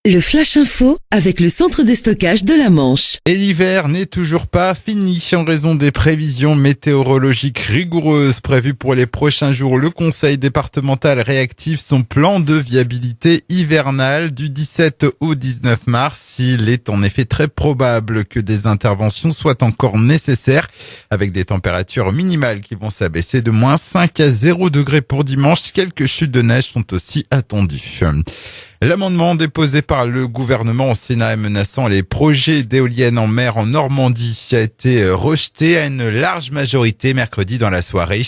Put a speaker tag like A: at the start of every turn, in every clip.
A: Le Flash Info avec le centre de stockage de la Manche.
B: Et l'hiver n'est toujours pas fini en raison des prévisions météorologiques rigoureuses prévues pour les prochains jours. Le conseil départemental réactive son plan de viabilité hivernale du 17 au 19 mars. Il est en effet très probable que des interventions soient encore nécessaires avec des températures minimales qui vont s'abaisser de moins 5 à 0 degrés pour dimanche. Quelques chutes de neige sont aussi attendues. L'amendement déposé par le gouvernement au Sénat menaçant les projets d'éoliennes en mer en Normandie a été rejeté à une large majorité mercredi dans la soirée.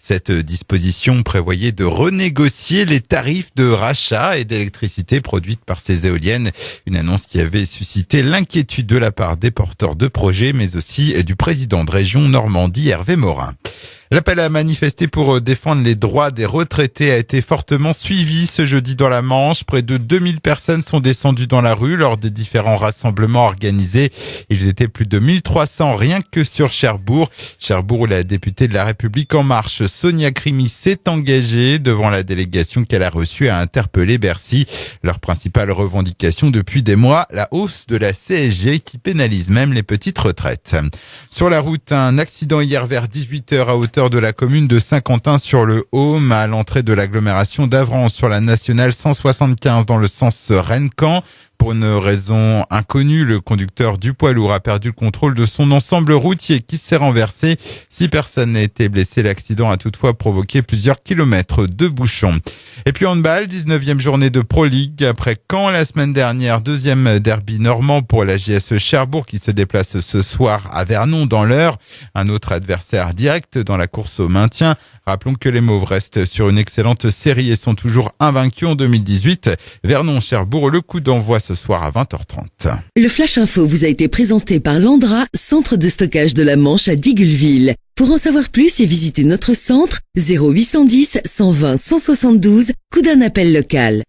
B: Cette disposition prévoyait de renégocier les tarifs de rachat et d'électricité produite par ces éoliennes. Une annonce qui avait suscité l'inquiétude de la part des porteurs de projets, mais aussi du président de région Normandie, Hervé Morin. L'appel à manifester pour défendre les droits des retraités a été fortement suivi ce jeudi dans la Manche. Près de 2000 personnes sont descendues dans la rue lors des différents rassemblements organisés. Ils étaient plus de 1300 rien que sur Cherbourg. Cherbourg, où la députée de la République En Marche, Sonia Crimi, s'est engagée devant la délégation qu'elle a reçue à interpeller Bercy. Leur principale revendication depuis des mois, la hausse de la CSG qui pénalise même les petites retraites. Sur la route, un accident hier vers 18h à hauteur de la commune de Saint-Quentin-sur-le-Aume à l'entrée de l'agglomération d'Avran sur la nationale 175 dans le sens Rennes-Caen. Pour une raison inconnue, le conducteur du poids lourd a perdu le contrôle de son ensemble routier qui s'est renversé. 6 personnes n'ont été blessées. L'accident a toutefois provoqué plusieurs kilomètres de bouchons. Et puis handball, 19e journée de Pro League. Après Caen la semaine dernière, deuxième derby normand pour la JSE Cherbourg qui se déplace ce soir à Vernon dans l'Eure. Un autre adversaire direct dans la course au maintien. Rappelons que les Mauves restent sur une excellente série et sont toujours invaincus en 2018. Vernon-Cherbourg, le coup d'envoi ce soir à 20h30.
A: Le Flash Info vous a été présenté par Landra, centre de stockage de la Manche à Digulleville. Pour en savoir plus et visiter notre centre, 0810 120 172, coup d'un appel local.